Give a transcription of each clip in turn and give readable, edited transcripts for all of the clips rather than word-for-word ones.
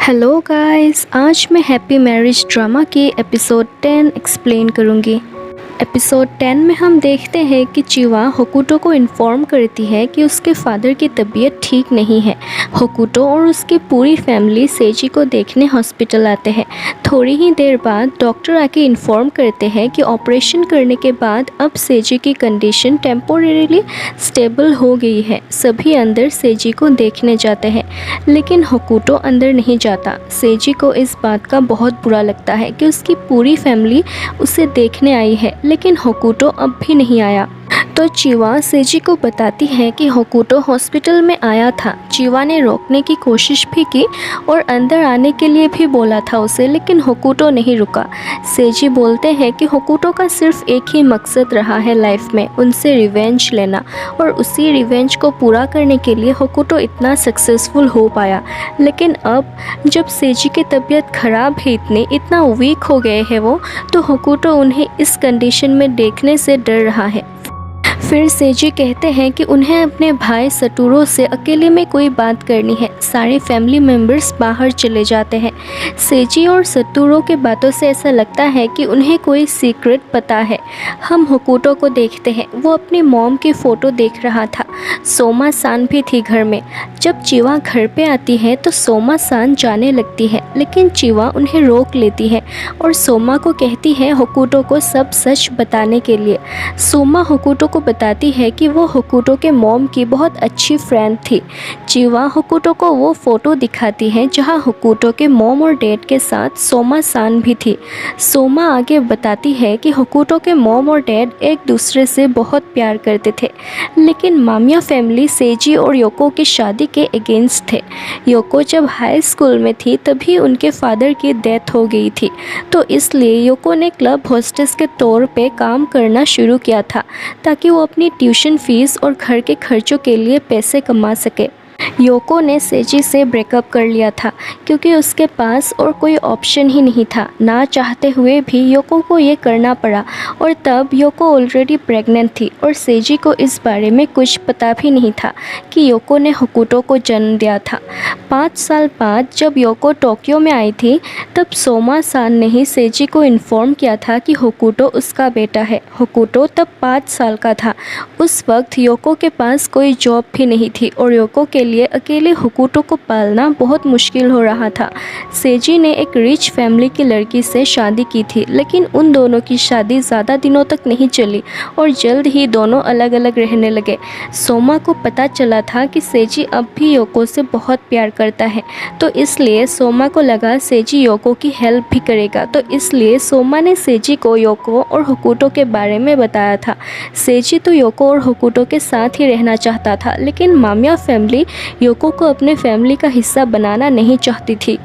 Hello guys, आज मैं happy marriage drama के एपिसोड 10 एक्सप्लेन करूँगी। एपिसोड 10 में हम देखते हैं कि चिवा होकुटो को इन्फॉर्म करती है कि उसके फादर की तबीयत ठीक नहीं है। होकुटो और उसकी पूरी फैमिली सेजी को देखने हॉस्पिटल आते हैं। थोड़ी ही देर बाद डॉक्टर आके इन्फॉर्म करते हैं कि ऑपरेशन करने के बाद अब सेजी की कंडीशन टेम्पोरेरीली स्टेबल हो गई है। सभी अंदर सेजी को देखने जाते हैं, लेकिन होकुटो अंदर नहीं जाता। सेजी को इस बात का बहुत बुरा लगता है कि उसकी पूरी फैमिली उसे देखने आई है, लेकिन होकुटो अब भी नहीं आया। तो चिवा सेजी को बताती है कि होकुटो हॉस्पिटल में आया था। चिवा ने रोकने की कोशिश भी की और अंदर आने के लिए भी बोला था उसे, लेकिन होकुटो नहीं रुका। सेजी बोलते हैं कि होकुटो का सिर्फ एक ही मकसद रहा है लाइफ में, उनसे रिवेंज लेना, और उसी रिवेंज को पूरा करने के लिए होकुटो इतना सक्सेसफुल हो पाया। लेकिन अब जब सेजी की तबीयत खराब है, इतना वीक हो गए हैं वो, तो होकुटो उन्हें इस कंडीशन में देखने से डर रहा है। फिर सेजी कहते हैं कि उन्हें अपने भाई सटूरो से अकेले में कोई बात करनी है। सारे फैमिली मेम्बर्स बाहर चले जाते हैं। सेजी और सटूरो के बातों से ऐसा लगता है कि उन्हें कोई सीक्रेट पता है। हम होकुटो को देखते हैं, वो अपनी मॉम की फ़ोटो देख रहा था। सोमा सान भी थी घर में। जब चिवा घर पे आती है तो सोमा सान जाने लगती है, लेकिन चिवा उन्हें रोक लेती है और सोमा को कहती है होकुटो को सब सच बताने के लिए। सोमा होकुटो को बताती है कि वो होकुटो के मॉम की बहुत अच्छी फ्रेंड थी। चिवा होकुटो को वो फ़ोटो दिखाती है जहाँ होकुटो के मॉम और डैड के साथ सोमा सान भी थी। सोमा आगे बताती है कि होकुटो के मॉम और डैड एक दूसरे से बहुत प्यार करते थे, लेकिन मामिया फैमिली सेजी और योको की शादी के अगेंस्ट थे। योको जब हाई स्कूल में थी तभी उनके फादर की डेथ हो गई थी, तो इसलिए योको ने क्लब होस्टेस के तौर पे काम करना शुरू किया था ताकि वो अपनी ट्यूशन फीस और घर के खर्चों के लिए पैसे कमा सके। योको ने सेजी से ब्रेकअप कर लिया था क्योंकि उसके पास और कोई ऑप्शन ही नहीं था। ना चाहते हुए भी योको को ये करना पड़ा, और तब योको ऑलरेडी प्रेग्नेंट थी और सेजी को इस बारे में कुछ पता भी नहीं था कि योको ने होकुटो को जन्म दिया था। 5 साल बाद जब योको टोक्यो में आई थी, तब सोमा सान ने ही सेजी को इन्फॉर्म किया था कि होकुटो उसका बेटा है। होकुटो तब 5 साल का था। उस वक्त योको के पास कोई जॉब भी नहीं थी और योको के लिए अकेले होकुटो को पालना बहुत मुश्किल हो रहा था। सेजी ने एक रिच फैमिली की लड़की से शादी की थी, लेकिन उन दोनों की शादी ज़्यादा दिनों तक नहीं चली और जल्द ही दोनों अलग अलग रहने लगे। सोमा को पता चला था कि सेजी अब भी योको से बहुत प्यार करता है, तो इसलिए सोमा को लगा सेजी योको की हेल्प भी करेगा, तो इसलिए सोमा ने सेजी को योको और होकुटो के बारे में बताया था। सेजी तो योको और होकुटो के साथ ही रहना चाहता था, लेकिन मामिया फैमिली योको को अपने फैमिली का हिस्सा बनाना नहीं चाहती थी।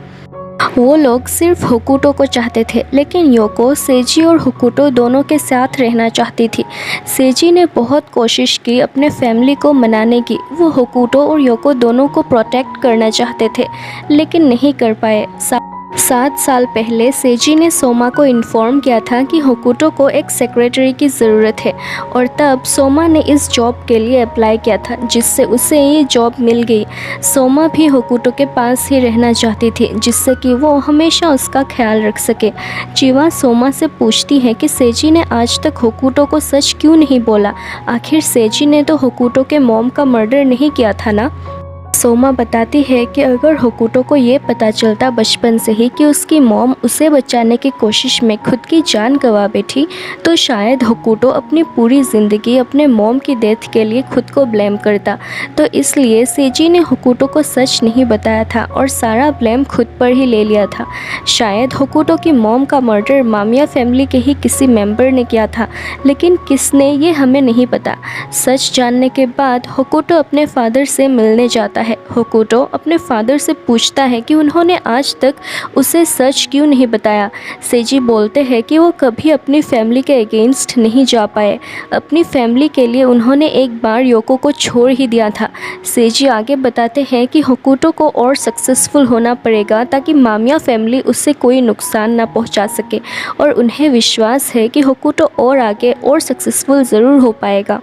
वो लोग सिर्फ होकुटो को चाहते थे, लेकिन योको सेजी और होकुटो दोनों के साथ रहना चाहती थी। सेजी ने बहुत कोशिश की अपने फैमिली को मनाने की। वो होकुटो और योको दोनों को प्रोटेक्ट करना चाहते थे, लेकिन नहीं कर पाए। 7 साल पहले सेजी ने सोमा को इन्फॉर्म किया था कि होकुटो को एक सेक्रेटरी की ज़रूरत है, और तब सोमा ने इस जॉब के लिए अप्लाई किया था, जिससे उसे ये जॉब मिल गई। सोमा भी होकुटो के पास ही रहना चाहती थी, जिससे कि वो हमेशा उसका ख्याल रख सके। चिवा सोमा से पूछती है कि सेजी ने आज तक होकुटो को सच क्यों नहीं बोला। आखिर सेजी ने तो होकुटो के मॉम का मर्डर नहीं किया था ना। सोमा बताती है कि अगर होकुटो को ये पता चलता बचपन से ही कि उसकी मॉम उसे बचाने की कोशिश में खुद की जान गंवा बैठी, तो शायद होकुटो अपनी पूरी ज़िंदगी अपने मॉम की डेथ के लिए खुद को ब्लेम करता। तो इसलिए सेजी ने होकुटो को सच नहीं बताया था और सारा ब्लेम खुद पर ही ले लिया था। शायद होकुटो की मॉम का मर्डर मामिया फैमिली के ही किसी मेंबर ने किया था, लेकिन किसने ये हमें नहीं पता। सच जानने के बाद होकुटो अपने फादर से मिलने जाता है। होकुटो अपने फादर से पूछता है कि उन्होंने आज तक उसे सच क्यों नहीं बताया। सेजी बोलते हैं कि वो कभी अपनी फैमिली के अगेंस्ट नहीं जा पाए। अपनी फैमिली के लिए उन्होंने एक बार योको को छोड़ ही दिया था। सेजी आगे बताते हैं कि होकुटो को और सक्सेसफुल होना पड़ेगा ताकि मामिया फैमिली उससे कोई नुकसान ना पहुंचा सके, और उन्हें विश्वास है कि होकुटो और आगे और सक्सेसफुल ज़रूर हो पाएगा।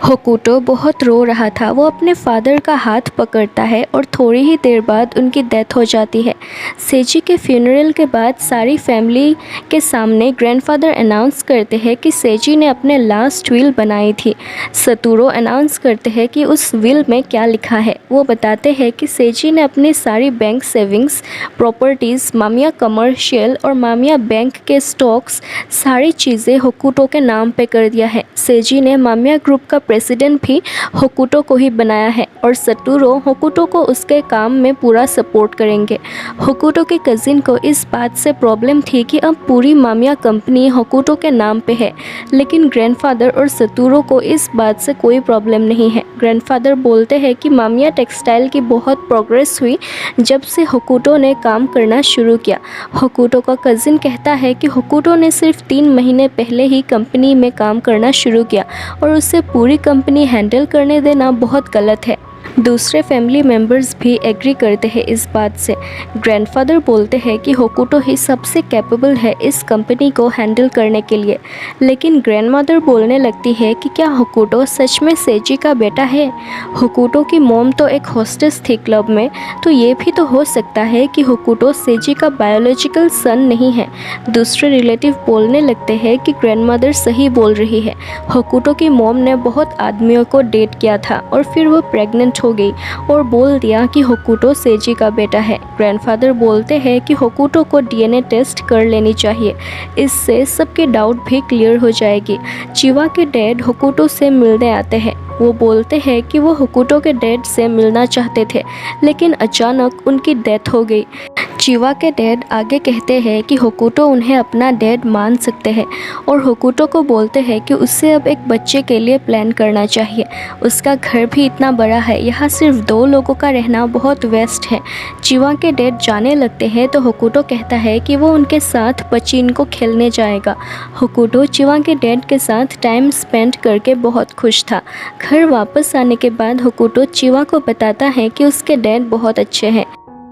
होकुटो बहुत रो रहा था। वो अपने फादर का हाथ पकड़ता है और थोड़ी ही देर बाद उनकी डेथ हो जाती है। सेजी के फ्यूनरल के बाद सारी फैमिली के सामने ग्रैंडफादर अनाउंस करते हैं कि सेजी ने अपने लास्ट विल बनाई थी। सतूरो अनाउंस करते हैं कि उस विल में क्या लिखा है। वो बताते हैं कि सेजी ने अपनी सारी bank savings, properties, Mamiya commercial और मामिया बैंक के स्टॉक्स, सारी चीज़ें होकुटो के नाम पे कर दिया है। सेजी ने मामिया ग्रुप का प्रेसिडेंट भी होकुटो को ही बनाया है और सतूरो होकुटो को उसके काम में पूरा सपोर्ट करेंगे। होकुटो के कज़िन को इस बात से प्रॉब्लम थी कि अब पूरी मामिया कंपनी होकुटो के नाम पे है, लेकिन ग्रैंडफादर और सतूरो को इस बात से कोई प्रॉब्लम नहीं है। ग्रैंडफादर बोलते हैं कि मामिया टेक्सटाइल की बहुत प्रोग्रेस हुई जब से होकुटो ने काम करना शुरू किया। होकुटो का कज़िन कहता है कि होकुटो ने सिर्फ 3 महीने पहले ही कंपनी में काम करना शुरू किया और उससे पूरी कंपनी हैंडल करने देना बहुत गलत है। दूसरे फैमिली मेंबर्स भी एग्री करते हैं इस बात से। ग्रैंडफादर बोलते हैं कि होकुटो ही सबसे कैपेबल है इस कंपनी को हैंडल करने के लिए, लेकिन ग्रैंडमदर बोलने लगती है कि क्या होकुटो सच में सेजी का बेटा है? होकुटो की मॉम तो एक होस्टेस थी क्लब में, तो ये भी तो हो सकता है कि होकुटो सेजी का बायोलॉजिकल सन नहीं है। दूसरे रिलेटिव बोलने लगते हैं कि ग्रैंडमदर सही बोल रही है। होकुटो की मॉम ने बहुत आदमियों को डेट किया था और फिर वो प्रेग्नेंट हो गई और बोल दिया कि होकुटो सेजी का बेटा है। ग्रैंडफादर बोलते हैं कि होकुटो को डीएनए टेस्ट कर लेनी चाहिए, इससे सबके डाउट भी क्लियर हो जाएगी। चिवा के डैड होकुटो से मिलने आते हैं। वो बोलते हैं कि वो होकुटो के डैड से मिलना चाहते थे, लेकिन अचानक उनकी डेथ हो गई। चिवा के डैड आगे कहते हैं कि होकुटो उन्हें अपना डैड मान सकते हैं और होकुटो को बोलते हैं कि उसे अब एक बच्चे के लिए प्लान करना चाहिए। उसका घर भी इतना बड़ा है, यहाँ सिर्फ 2 लोगों का रहना बहुत वेस्ट है। चिवा के डैड जाने लगते हैं तो होकुटो कहता है कि वो उनके साथ पचिनको खेलने जाएगा। होकुटो चिवा के डैड के साथ टाइम स्पेंड करके बहुत खुश था। घर वापस आने के बाद होकुटो चिवा को बताता है कि उसके डैड बहुत अच्छे हैं,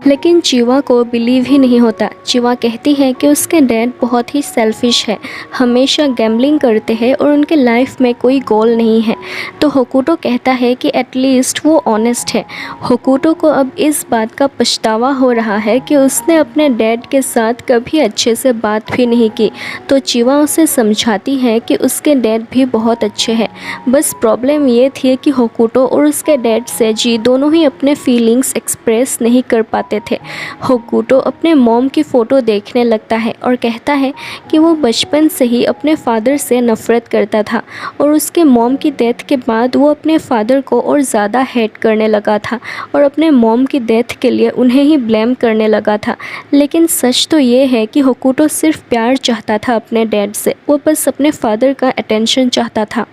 लेकिन चिवा को बिलीव ही नहीं होता। चिवा कहती है कि उसके डैड बहुत ही सेल्फिश है, हमेशा गैम्बलिंग करते हैं और उनके लाइफ में कोई गोल नहीं है। तो होकुटो कहता है कि एटलीस्ट वो ऑनेस्ट है। होकुटो को अब इस बात का पछतावा हो रहा है कि उसने अपने डैड के साथ कभी अच्छे से बात भी नहीं की। तो चिवा उसे समझाती है कि उसके डैड भी बहुत अच्छे हैं, बस प्रॉब्लम ये थी कि होकुटो और उसके डैड सेजी दोनों ही अपने फीलिंग्स एक्सप्रेस नहीं कर पाते थे। होकुटो अपने मॉम की फ़ोटो देखने लगता है और कहता है कि वो बचपन से ही अपने फादर से नफ़रत करता था और उसके मॉम की डेथ के बाद वो अपने फादर को और ज़्यादा हेट करने लगा था और अपने मॉम की डेथ के लिए उन्हें ही ब्लेम करने लगा था। लेकिन सच तो ये है कि होकुटो सिर्फ प्यार चाहता था अपने डैड से, वो बस अपने फादर का अटेंशन चाहता था।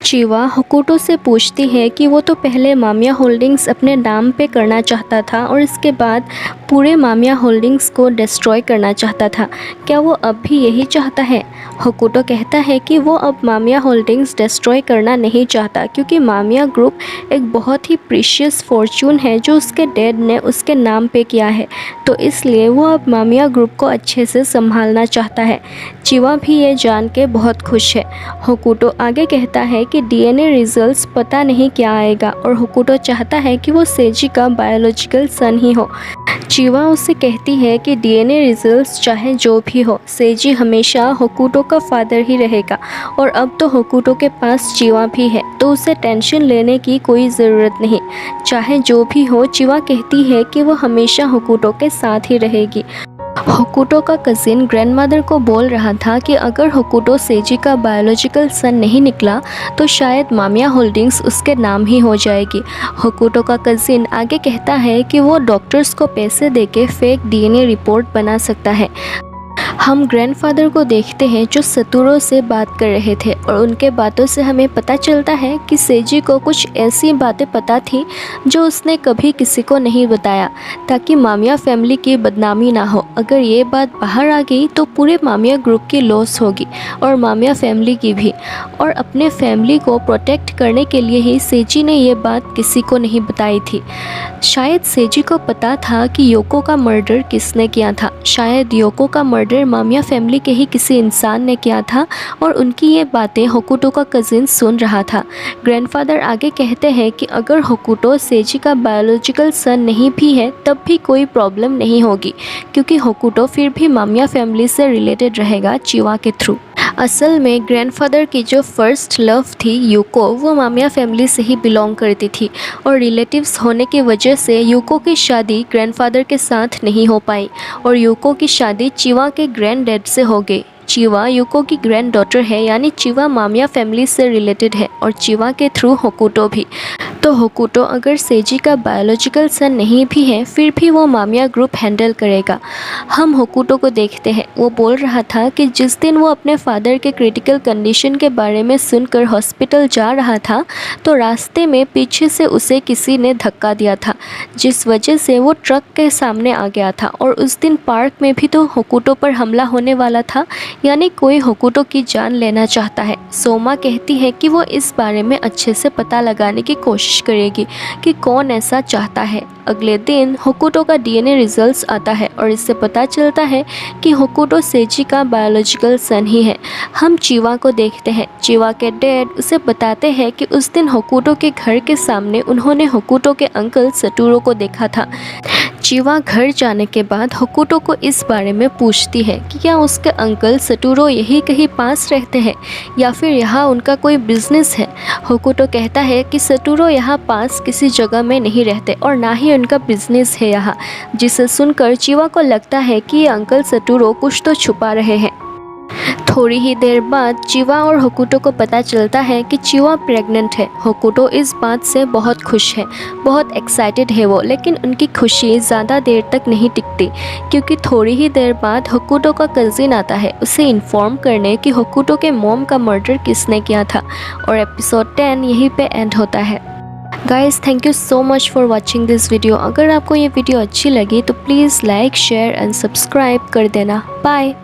चिवा होकुटो से पूछती है कि वो तो पहले मामिया होल्डिंग्स अपने नाम पे करना चाहता था और इसके बाद पूरे मामिया होल्डिंग्स को डिस्ट्रॉय करना चाहता था, क्या वो अब भी यही चाहता है? होकुटो कहता है कि वो अब मामिया होल्डिंग्स डिस्ट्रॉय करना नहीं चाहता, क्योंकि मामिया ग्रुप एक बहुत ही प्रीशियस फॉर्चून है जो उसके डैड ने उसके नाम पे किया है, तो इसलिए वो अब मामिया ग्रुप को अच्छे से संभालना चाहता है। चिवा भी ये जान के बहुत खुश है। होकुटो आगे कहता है कि डीएनए रिजल्ट्स पता नहीं क्या आएगा और होकुटो चाहता है कि वो सेजी का बायोलॉजिकल सन ही हो। चिवा उससे कहती है कि डीएनए रिजल्ट्स चाहे जो भी हो, सेजी हमेशा होकुटो का फादर ही रहेगा और अब तो होकुटो के पास चिवा भी है, तो उसे टेंशन लेने की कोई ज़रूरत नहीं। चाहे जो भी हो, चिवा कहती है कि वो हमेशा होकुटो के साथ ही रहेगी। होकुटो का कज़िन ग्रैंडमदर को बोल रहा था कि अगर होकुटो सेजी का बायोलॉजिकल सन नहीं निकला तो शायद मामिया होल्डिंग्स उसके नाम ही हो जाएगी। होकुटो का कज़िन आगे कहता है कि वो डॉक्टर्स को पैसे देके फेक डीएनए रिपोर्ट बना सकता है। हम ग्रैंडफादर को देखते हैं जो सतूरो से बात कर रहे थे और उनके बातों से हमें पता चलता है कि सेजी को कुछ ऐसी बातें पता थी जो उसने कभी किसी को नहीं बताया, ताकि मामिया फैमिली की बदनामी ना हो। अगर ये बात बाहर आ गई तो पूरे मामिया ग्रुप की लॉस होगी और मामिया फैमिली की भी, और अपने फैमिली को प्रोटेक्ट करने के लिए ही सेजी ने ये बात किसी को नहीं बताई थी। शायद सेजी को पता था कि योको का मर्डर किसने किया था, शायद योको का मर्डर मर्डर मामिया फैमिली के ही किसी इंसान ने किया था और उनकी ये बातें होकुटो का कज़िन सुन रहा था। ग्रैंडफादर आगे कहते हैं कि अगर होकुटो सेजी का बायोलॉजिकल सन नहीं भी है तब भी कोई प्रॉब्लम नहीं होगी, क्योंकि होकुटो फिर भी मामिया फैमिली से रिलेटेड रहेगा चिवा के थ्रू। असल में ग्रैंडफादर की जो फर्स्ट लव थी यूको, वो मामिया फैमिली से ही बिलोंग करती थी और रिलेटिव्स होने की वजह से यूको की शादी ग्रैंडफादर के साथ नहीं हो पाई और यूको की शादी चिवा के ग्रैंड डैड से हो गई। चिवा यूको की ग्रैंड डॉटर है, यानी चिवा मामिया फैमिली से रिलेटेड है और चिवा के थ्रू होकुटो भी। तो होकुटो अगर सेजी का बायोलॉजिकल सन नहीं भी है फिर भी वो मामिया ग्रुप हैंडल करेगा। हम होकुटो को देखते हैं, वो बोल रहा था कि जिस दिन वो अपने फादर के क्रिटिकल कंडीशन के बारे में सुनकर हॉस्पिटल जा रहा था तो रास्ते में पीछे से उसे किसी ने धक्का दिया था, जिस वजह से वो ट्रक के सामने आ गया था और उस दिन पार्क में भी तो होकुटो पर हमला होने वाला था, यानी कोई होकुटो की जान लेना चाहता है। सोमा कहती है कि वो इस बारे में अच्छे से पता लगाने की कोशिश करेगी कि कौन ऐसा चाहता है। अगले दिन होकुटो का डीएनए रिजल्ट्स आता है और इससे पता चलता है कि होकुटो सेजी का बायोलॉजिकल सन ही है। हम चिवा को देखते हैं, चिवा के डैड उसे बताते हैं कि उस दिन होकुटो के घर के सामने उन्होंने होकुटो के अंकल सटूरो को देखा था। चिवा घर जाने के बाद होकुटो को इस बारे में पूछती है कि क्या उसके अंकल सटूरो यही कहीं पास रहते हैं या फिर यहाँ उनका कोई बिजनेस है। होकुटो कहता है कि सटूरो यहाँ पास किसी जगह में नहीं रहते और ना ही उनका बिजनेस है यहाँ, जिसे सुनकर चिवा को लगता है कि ये अंकल सटूरो कुछ तो छुपा रहे हैं। थोड़ी ही देर बाद चिवा और होकुटो को पता चलता है कि चिवा प्रेग्नेंट है। होकुटो इस बात से बहुत खुश है, बहुत एक्साइटेड है वो, लेकिन उनकी खुशी ज़्यादा देर तक नहीं टिकती, क्योंकि थोड़ी ही देर बाद होकुटो का कज़िन आता है उसे इन्फॉर्म करने कि होकुटो के मॉम का मर्डर किसने किया था और एपिसोड 10 यहीं पे एंड होता है। Guys, thank you so much for watching this video. अगर आपको ये वीडियो अच्छी लगी तो please like, share and subscribe कर देना। बाय।